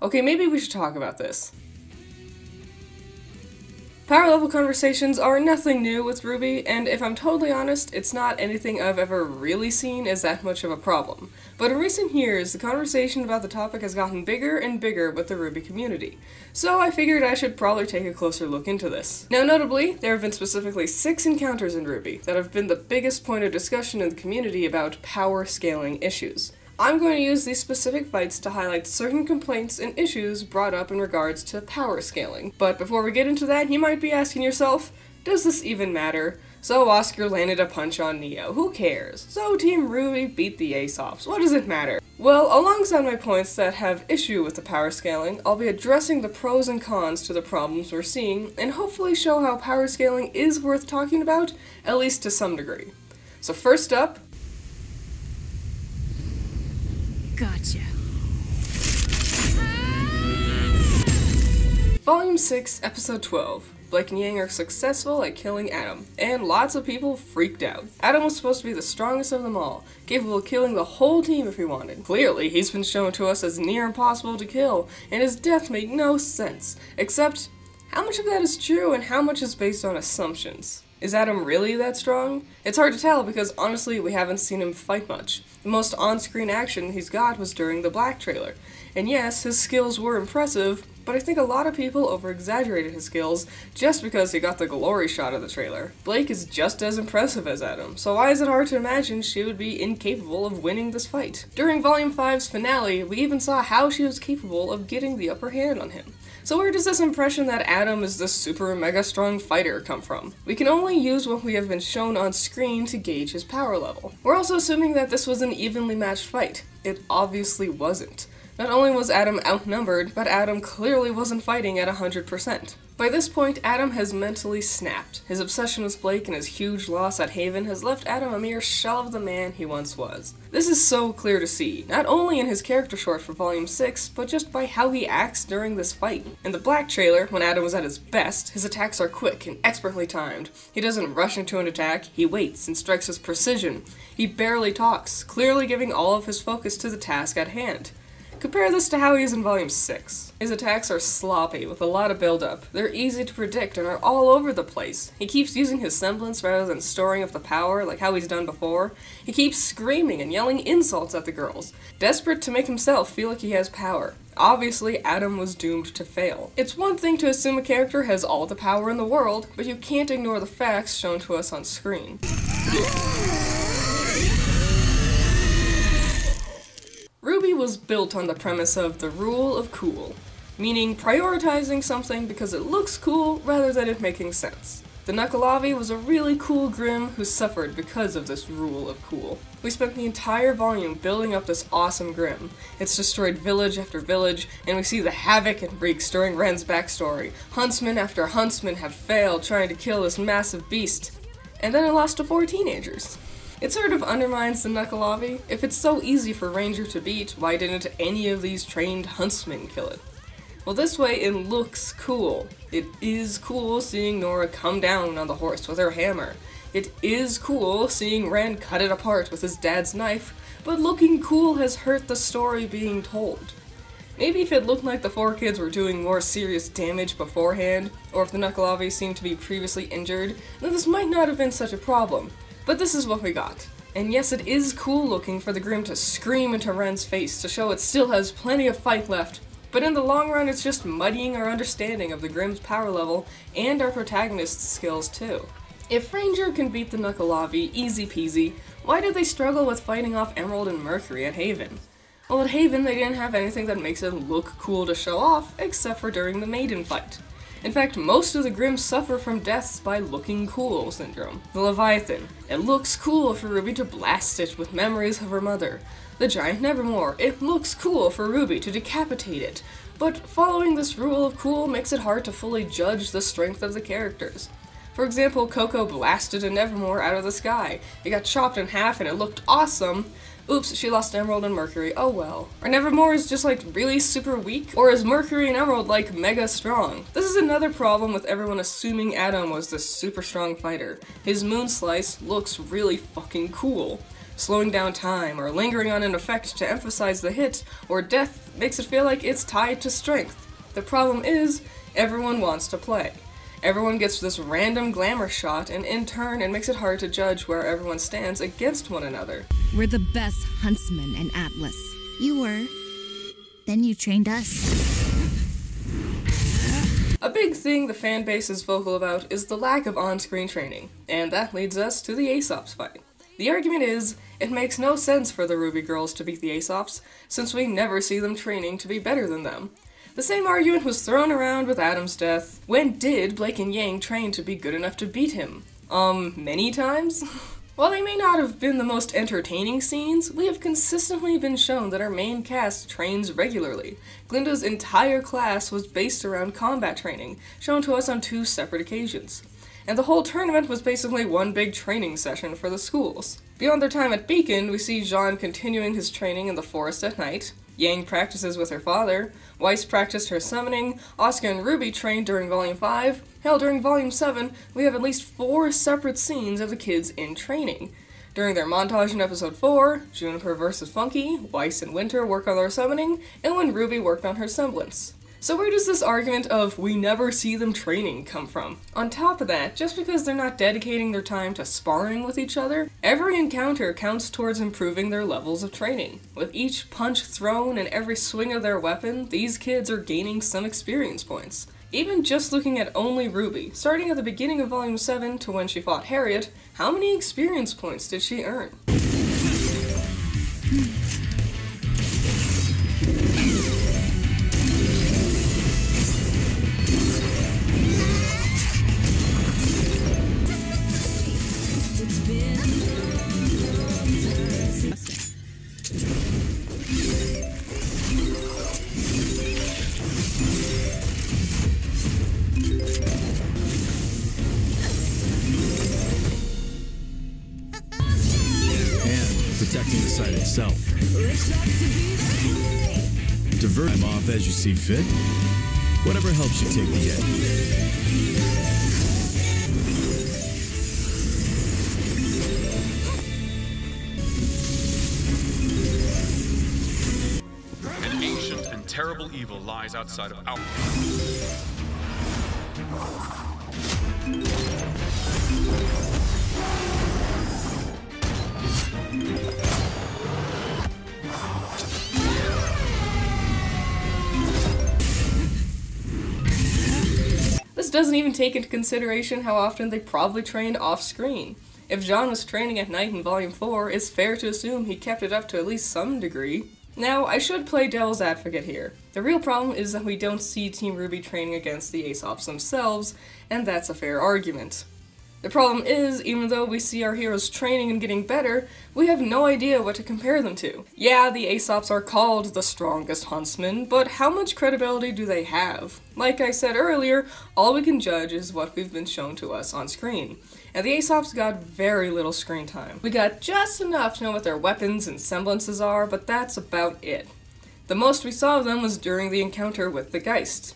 Okay, maybe we should talk about this. Power level conversations are nothing new with RWBY, and if I'm totally honest, it's not anything I've ever really seen as that much of a problem. But in recent years, the conversation about the topic has gotten bigger and bigger with the RWBY community, so I figured I should probably take a closer look into this. Now notably, there have been specifically 6 encounters in RWBY that have been the biggest point of discussion in the community about power scaling issues. I'm going to use these specific fights to highlight certain complaints and issues brought up in regards to power scaling. But before we get into that, you might be asking yourself, does this even matter? So Oscar landed a punch on Neo, who cares? So Team RWBY beat the Aesop's, what does it matter? Well, alongside my points that have issue with the power scaling, I'll be addressing the pros and cons to the problems we're seeing, and hopefully show how power scaling is worth talking about, at least to some degree. So first up, gotcha. Volume 6, Episode 12. Blake and Yang are successful at killing Adam, and lots of people freaked out. Adam was supposed to be the strongest of them all, capable of killing the whole team if he wanted. Clearly, he's been shown to us as near impossible to kill, and his death made no sense. Except, how much of that is true and how much is based on assumptions? Is Adam really that strong? It's hard to tell because honestly we haven't seen him fight much. The most on-screen action he's got was during the Black trailer. And yes, his skills were impressive, but I think a lot of people over-exaggerated his skills just because he got the glory shot of the trailer. Blake is just as impressive as Adam, so why is it hard to imagine she would be incapable of winning this fight? During Volume 5's finale, we even saw how she was capable of getting the upper hand on him. So where does this impression that Adam is this super mega strong fighter come from? We can only use what we have been shown on screen to gauge his power level. We're also assuming that this was an evenly matched fight. It obviously wasn't. Not only was Adam outnumbered, but Adam clearly wasn't fighting at 100%. By this point, Adam has mentally snapped. His obsession with Blake and his huge loss at Haven has left Adam a mere shell of the man he once was. This is so clear to see, not only in his character short for Volume 6, but just by how he acts during this fight. In the Black trailer, when Adam was at his best, his attacks are quick and expertly timed. He doesn't rush into an attack, he waits and strikes with precision. He barely talks, clearly giving all of his focus to the task at hand. Compare this to how he is in Volume 6. His attacks are sloppy, with a lot of build-up. They're easy to predict and are all over the place. He keeps using his semblance rather than storing up the power like how he's done before. He keeps screaming and yelling insults at the girls, desperate to make himself feel like he has power. Obviously, Adam was doomed to fail. It's one thing to assume a character has all the power in the world, but you can't ignore the facts shown to us on screen. RWBY was built on the premise of the rule of cool, meaning prioritizing something because it looks cool rather than it making sense. The Knuckleavi was a really cool Grimm who suffered because of this rule of cool. We spent the entire volume building up this awesome Grimm. It's destroyed village after village, and we see the havoc it wreaks during Ren's backstory. Huntsman after huntsman have failed trying to kill this massive beast, and then it lost to 4 teenagers. It sort of undermines the Knuckleavi. If it's so easy for Ranger to beat, why didn't any of these trained huntsmen kill it? Well, this way it looks cool. It is cool seeing Nora come down on the horse with her hammer. It is cool seeing Rand cut it apart with his dad's knife, but looking cool has hurt the story being told. Maybe if it looked like the 4 kids were doing more serious damage beforehand, or if the Knuckleavi seemed to be previously injured, then this might not have been such a problem. But this is what we got. And yes, it is cool looking for the Grimm to scream into Ren's face to show it still has plenty of fight left, but in the long run it's just muddying our understanding of the Grimm's power level and our protagonist's skills too. If Ranger can beat the Knuckleavi easy peasy, why did they struggle with fighting off Emerald and Mercury at Haven? Well, at Haven they didn't have anything that makes it look cool to show off, except for during the Maiden fight. In fact, most of the Grimm suffer from deaths by looking cool syndrome. The Leviathan. It looks cool for RWBY to blast it with memories of her mother. The Giant Nevermore. It looks cool for RWBY to decapitate it. But following this rule of cool makes it hard to fully judge the strength of the characters. For example, Coco blasted a Nevermore out of the sky. It got chopped in half and it looked awesome, Oops, she lost Emerald and Mercury, oh well. Or Nevermore is just like really super weak? Or is Mercury and Emerald like mega strong? This is another problem with everyone assuming Adam was this super strong fighter. His Moon Slice looks really fucking cool. Slowing down time, or lingering on an effect to emphasize the hit, or death makes it feel like it's tied to strength. The problem is, everyone wants to play. Everyone gets this random glamour shot, and in turn, it makes it hard to judge where everyone stands against one another. We're the best huntsmen in Atlas. You were. Then you trained us. A big thing the fanbase is vocal about is the lack of on-screen training, and that leads us to the Aesops fight. The argument is, it makes no sense for the RWBY girls to beat the Aesops, since we never see them training to be better than them. The same argument was thrown around with Adam's death. When did Blake and Yang train to be good enough to beat him? Many times? While they may not have been the most entertaining scenes, we have consistently been shown that our main cast trains regularly. Glinda's entire class was based around combat training, shown to us on 2 separate occasions. And the whole tournament was basically one big training session for the schools. Beyond their time at Beacon, we see Jean continuing his training in the forest at night, Yang practices with her father, Weiss practiced her summoning, Asuka and RWBY trained during Volume 5, hell, during Volume 7, we have at least 4 separate scenes of the kids in training. During their montage in Episode 4, Juniper vs. Funky, Weiss and Winter work on their summoning, and when RWBY worked on her semblance. So where does this argument of we never see them training come from? On top of that, just because they're not dedicating their time to sparring with each other, every encounter counts towards improving their levels of training. With each punch thrown and every swing of their weapon, these kids are gaining some experience points. Even just looking at only RWBY, starting at the beginning of Volume 7 to when she fought Harriet, how many experience points did she earn? Protecting the site itself. Divert them off as you see fit. Whatever helps you take the edge. An ancient and terrible evil lies outside of our... This doesn't even take into consideration how often they probably trained off-screen. If Jean was training at night in Volume 4, it's fair to assume he kept it up to at least some degree. Now, I should play devil's advocate here. The real problem is that we don't see Team RWBY training against the Aesops themselves, and that's a fair argument. The problem is, even though we see our heroes training and getting better, we have no idea what to compare them to. Yeah, the Aesops are called the strongest huntsmen, but how much credibility do they have? Like I said earlier, all we can judge is what we've been shown to us on screen. And the Aesops got very little screen time. We got just enough to know what their weapons and semblances are, but that's about it. The most we saw of them was during the encounter with the Geist.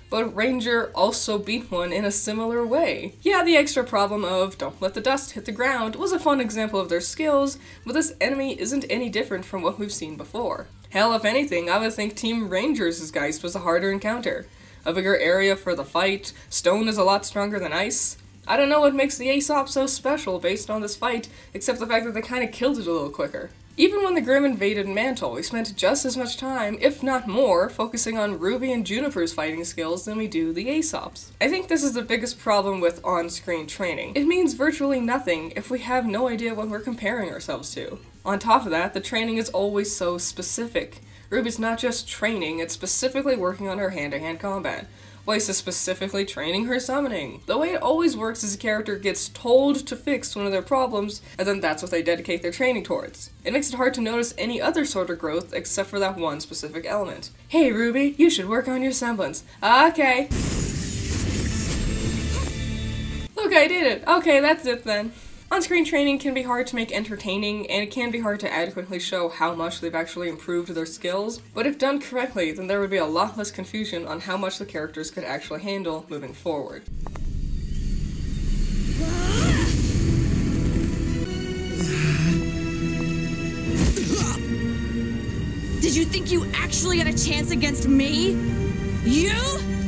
But Ranger also beat one in a similar way. Yeah, the extra problem of don't let the dust hit the ground was a fun example of their skills, but this enemy isn't any different from what we've seen before. Hell, if anything, I would think Team Ranger's Geist was a harder encounter. A bigger area for the fight, stone is a lot stronger than ice. I don't know what makes the Aesop so special based on this fight, except the fact that they kinda killed it a little quicker. Even when the Grimm invaded Mantle, we spent just as much time, if not more, focusing on RWBY and Juniper's fighting skills than we do the Aesops. I think this is the biggest problem with on-screen training. It means virtually nothing if we have no idea what we're comparing ourselves to. On top of that, the training is always so specific. RWBY's not just training, it's specifically working on her hand-to-hand combat. Weiss is specifically training her summoning. The way it always works is a character gets told to fix one of their problems, and then that's what they dedicate their training towards. It makes it hard to notice any other sort of growth except for that one specific element. Hey RWBY, you should work on your semblance. Okay. Look, I did it. Okay, that's it then. On-screen training can be hard to make entertaining, and it can be hard to adequately show how much they've actually improved their skills, but if done correctly, then there would be a lot less confusion on how much the characters could actually handle moving forward. Did you think you actually had a chance against me? You?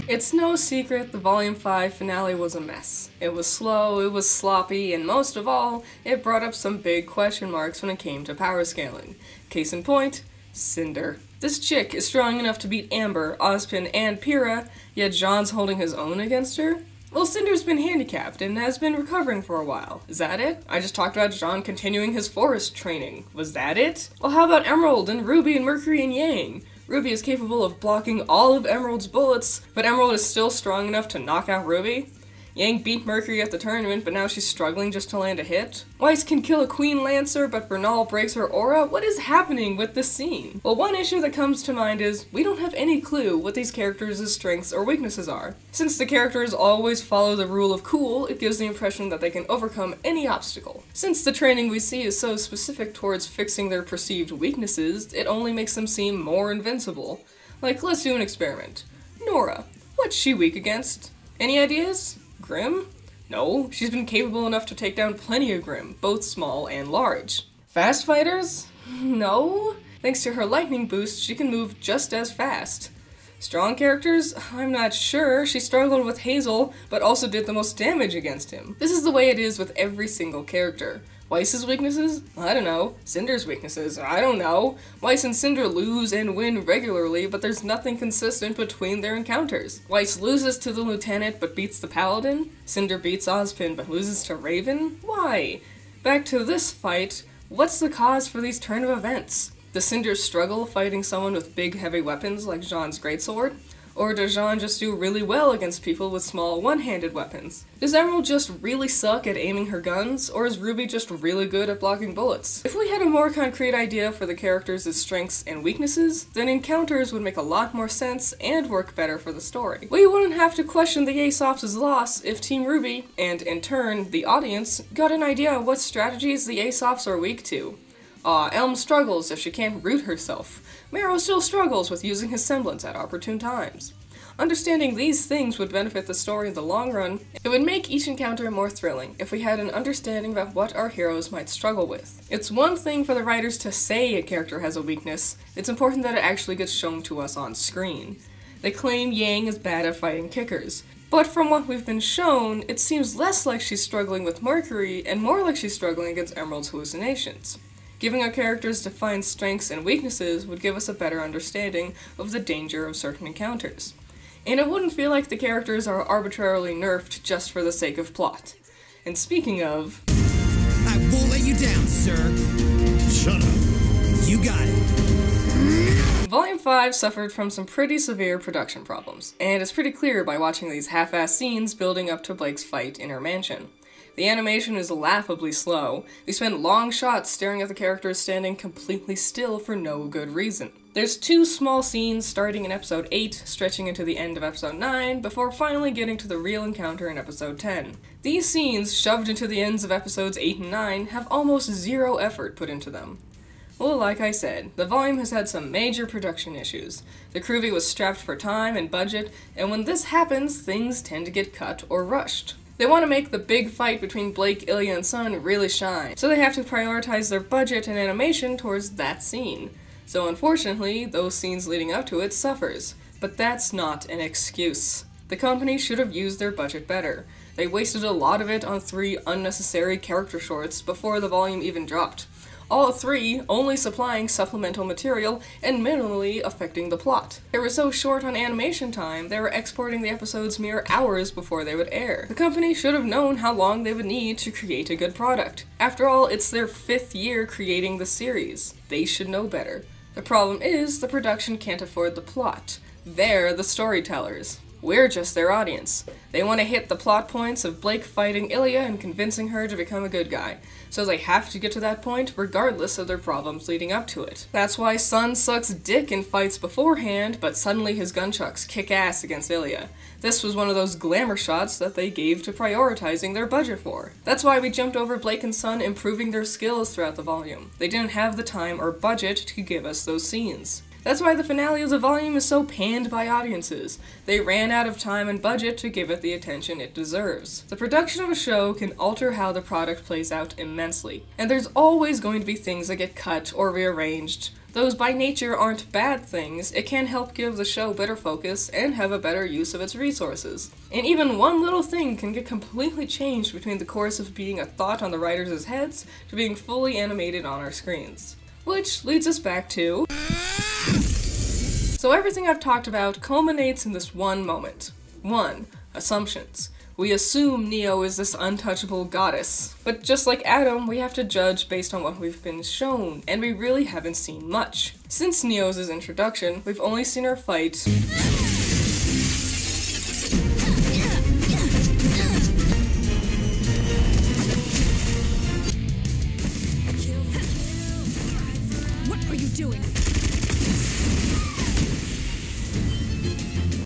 It's no secret the Volume 5 finale was a mess. It was slow, it was sloppy, and most of all, it brought up some big question marks when it came to power scaling. Case in point, Cinder. This chick is strong enough to beat Amber, Ozpin, and Pyrrha, yet Jean's holding his own against her? Well, Cinder's been handicapped and has been recovering for a while. Is that it? I just talked about Jean continuing his forest training. Was that it? Well, how about Emerald and Ruby and Mercury and Yang? Ruby is capable of blocking all of Emerald's bullets, but Emerald is still strong enough to knock out Ruby? Yang beat Mercury at the tournament, but now she's struggling just to land a hit? Weiss can kill a Queen Lancer, but Bernal breaks her aura? What is happening with this scene? Well, one issue that comes to mind is, we don't have any clue what these characters' strengths or weaknesses are. Since the characters always follow the rule of cool, it gives the impression that they can overcome any obstacle. Since the training we see is so specific towards fixing their perceived weaknesses, it only makes them seem more invincible. Like, let's do an experiment. Nora, what's she weak against? Any ideas? Grimm? No, she's been capable enough to take down plenty of Grimm, both small and large. Fast fighters? No. Thanks to her lightning boost, she can move just as fast. Strong characters? I'm not sure. She struggled with Hazel, but also did the most damage against him. This is the way it is with every single character. Weiss's weaknesses? I don't know. Cinder's weaknesses? I don't know. Weiss and Cinder lose and win regularly, but there's nothing consistent between their encounters. Weiss loses to the Lieutenant but beats the Paladin. Cinder beats Ozpin but loses to Raven? Why? Back to this fight, what's the cause for these turn of events? Does Cinder struggle fighting someone with big heavy weapons like Jean's greatsword? Or does Jean just do really well against people with small one-handed weapons? Does Emerald just really suck at aiming her guns, or is Ruby just really good at blocking bullets? If we had a more concrete idea for the characters' strengths and weaknesses, then encounters would make a lot more sense and work better for the story. We wouldn't have to question the Aesop's loss if Team RWBY, and in turn, the audience, got an idea of what strategies the Aesops are weak to. Elm struggles if she can't root herself. Marrow still struggles with using his semblance at opportune times. Understanding these things would benefit the story in the long run. It would make each encounter more thrilling if we had an understanding of what our heroes might struggle with. It's one thing for the writers to say a character has a weakness, it's important that it actually gets shown to us on screen. They claim Yang is bad at fighting kickers, but from what we've been shown, it seems less like she's struggling with Mercury and more like she's struggling against Emerald's hallucinations. Giving our characters defined strengths and weaknesses would give us a better understanding of the danger of certain encounters. And it wouldn't feel like the characters are arbitrarily nerfed just for the sake of plot. And speaking of... I won't let you down, sir. Shut up. You got it. Volume 5 suffered from some pretty severe production problems, and it's pretty clear by watching these half-assed scenes building up to Blake's fight in her mansion. The animation is laughably slow. We spend long shots staring at the characters standing completely still for no good reason. There's two small scenes starting in episode 8, stretching into the end of episode 9, before finally getting to the real encounter in episode 10. These scenes, shoved into the ends of episodes 8 and 9, have almost zero effort put into them. Well, like I said, the volume has had some major production issues. The crewbie was strapped for time and budget, and when this happens, things tend to get cut or rushed. They want to make the big fight between Blake, Ilya, and Sun really shine, so they have to prioritize their budget and animation towards that scene. So unfortunately, those scenes leading up to it suffers. But that's not an excuse. The company should have used their budget better. They wasted a lot of it on 3 unnecessary character shorts before the volume even dropped. All 3 only supplying supplemental material and minimally affecting the plot. They were so short on animation time, they were exporting the episodes mere hours before they would air. The company should have known how long they would need to create a good product. After all, it's their 5th year creating the series. They should know better. The problem is, the production can't afford the plot. They're the storytellers. We're just their audience. They want to hit the plot points of Blake fighting Ilya and convincing her to become a good guy, so they have to get to that point regardless of their problems leading up to it. That's why Sun sucks dick in fights beforehand, but suddenly his gunchucks kick ass against Ilya. This was one of those glamour shots that they gave to prioritizing their budget for. That's why we jumped over Blake and Sun improving their skills throughout the volume. They didn't have the time or budget to give us those scenes. That's why the finale of the volume is so panned by audiences. They ran out of time and budget to give it the attention it deserves. The production of a show can alter how the product plays out immensely, and there's always going to be things that get cut or rearranged. Those by nature aren't bad things, it can help give the show better focus and have a better use of its resources. And even one little thing can get completely changed between the course of being a thought on the writers' heads to being fully animated on our screens. Which leads us back to... So everything I've talked about culminates in this one moment. 1. Assumptions. We assume Neo is this untouchable goddess. But just like Adam, we have to judge based on what we've been shown, and we really haven't seen much. Since Neo's introduction, we've only seen her fight... What are you doing?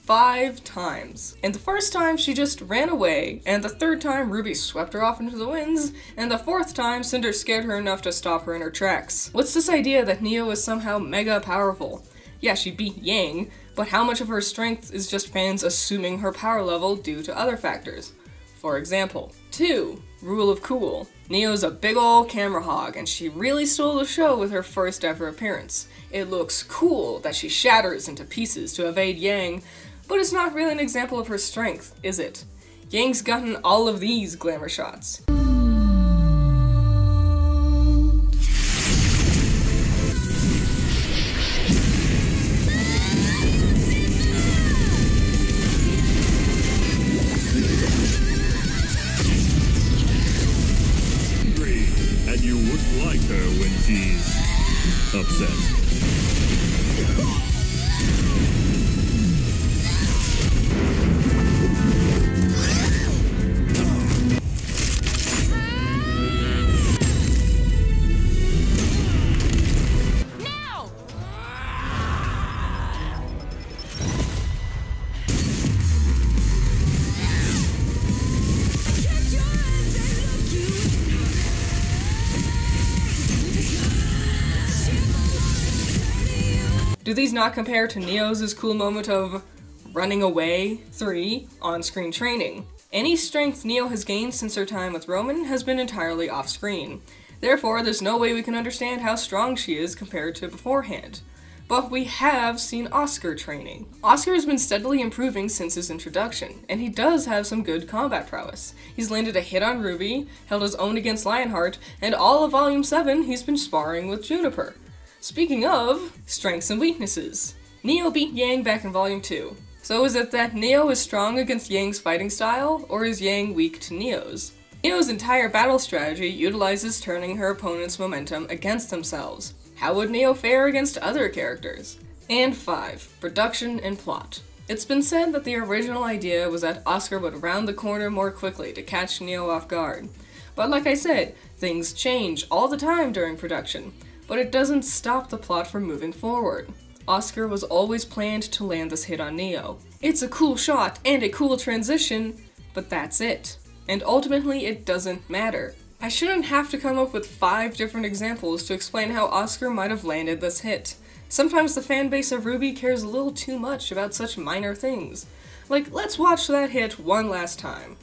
5 times. And the first time she just ran away, and the third time Ruby swept her off into the winds, and the fourth time Cinder scared her enough to stop her in her tracks. What's this idea that Neo is somehow mega powerful? Yeah, she beat Yang, but how much of her strength is just fans assuming her power level due to other factors? For example. 2. Rule of cool. Neo's a big ol' camera hog, and she really stole the show with her first ever appearance. It looks cool that she shatters into pieces to evade Yang, but it's not really an example of her strength, is it? Yang's gotten all of these glamour shots. And you wouldn't like her when she's upset. Do these not compare to Neo's cool moment of running away? 3. On-screen training. Any strength Neo has gained since her time with Roman has been entirely off-screen. Therefore, there's no way we can understand how strong she is compared to beforehand. But we have seen Oscar training. Oscar has been steadily improving since his introduction, and he does have some good combat prowess. He's landed a hit on RWBY, held his own against Lionheart, and all of Volume 7 he's been sparring with Juniper. Speaking of strengths and weaknesses, Neo beat Yang back in Volume 2. So is it that Neo is strong against Yang's fighting style, or is Yang weak to Neo's? Neo's entire battle strategy utilizes turning her opponent's momentum against themselves. How would Neo fare against other characters? And 5. Production and plot. It's been said that the original idea was that Oscar would round the corner more quickly to catch Neo off guard. But like I said, things change all the time during production. But it doesn't stop the plot from moving forward. Oscar was always planned to land this hit on Neo. It's a cool shot and a cool transition, but that's it. And ultimately it doesn't matter. I shouldn't have to come up with 5 different examples to explain how Oscar might have landed this hit. Sometimes the fanbase of RWBY cares a little too much about such minor things. Like, let's watch that hit one last time.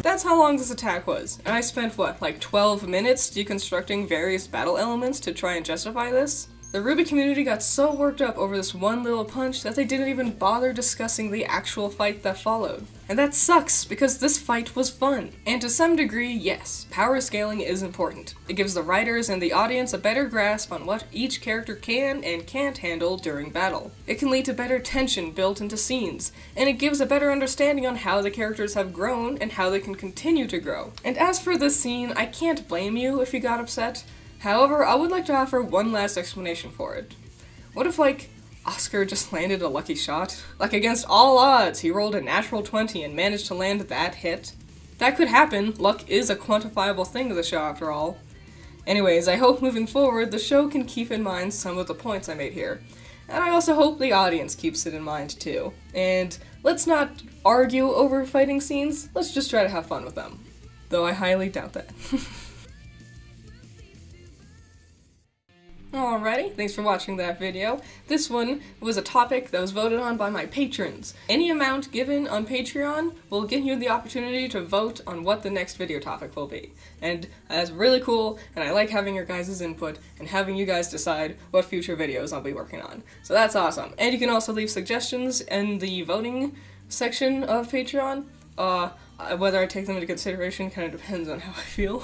That's how long this attack was, and I spent what, like 12 minutes deconstructing various battle elements to try and justify this? The RWBY community got so worked up over this one little punch that they didn't even bother discussing the actual fight that followed. And that sucks, because this fight was fun. And to some degree, yes, power scaling is important. It gives the writers and the audience a better grasp on what each character can and can't handle during battle. It can lead to better tension built into scenes, and it gives a better understanding on how the characters have grown and how they can continue to grow. And as for this scene, I can't blame you if you got upset. However, I would like to offer one last explanation for it. What if, like, Oscar just landed a lucky shot? Like, against all odds, he rolled a natural 20 and managed to land that hit? That could happen. Luck is a quantifiable thing to the show, after all. Anyways, I hope moving forward, the show can keep in mind some of the points I made here. And I also hope the audience keeps it in mind, too. And let's not argue over fighting scenes, let's just try to have fun with them. Though I highly doubt that. Alrighty, thanks for watching that video. This one was a topic that was voted on by my patrons. Any amount given on Patreon will give you the opportunity to vote on what the next video topic will be. And that's really cool, and I like having your guys' input and having you guys decide what future videos I'll be working on. So that's awesome. And you can also leave suggestions in the voting section of Patreon. Whether I take them into consideration kind of depends on how I feel.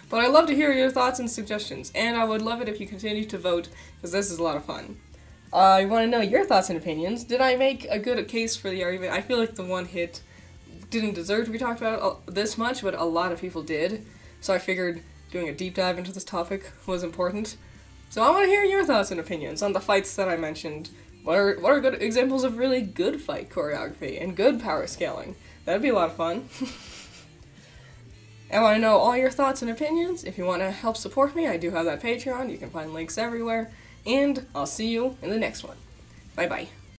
But I love to hear your thoughts and suggestions, and I would love it if you continue to vote, because this is a lot of fun. I want to know your thoughts and opinions. Did I make a good case for the argument? I feel like the one hit didn't deserve to be talked about this much, but a lot of people did. So I figured doing a deep dive into this topic was important. So I want to hear your thoughts and opinions on the fights that I mentioned. What are good examples of really good fight choreography and good power scaling? That'd be a lot of fun. I want to know all your thoughts and opinions. If you want to help support me, I do have that Patreon. You can find links everywhere. And I'll see you in the next one. Bye bye.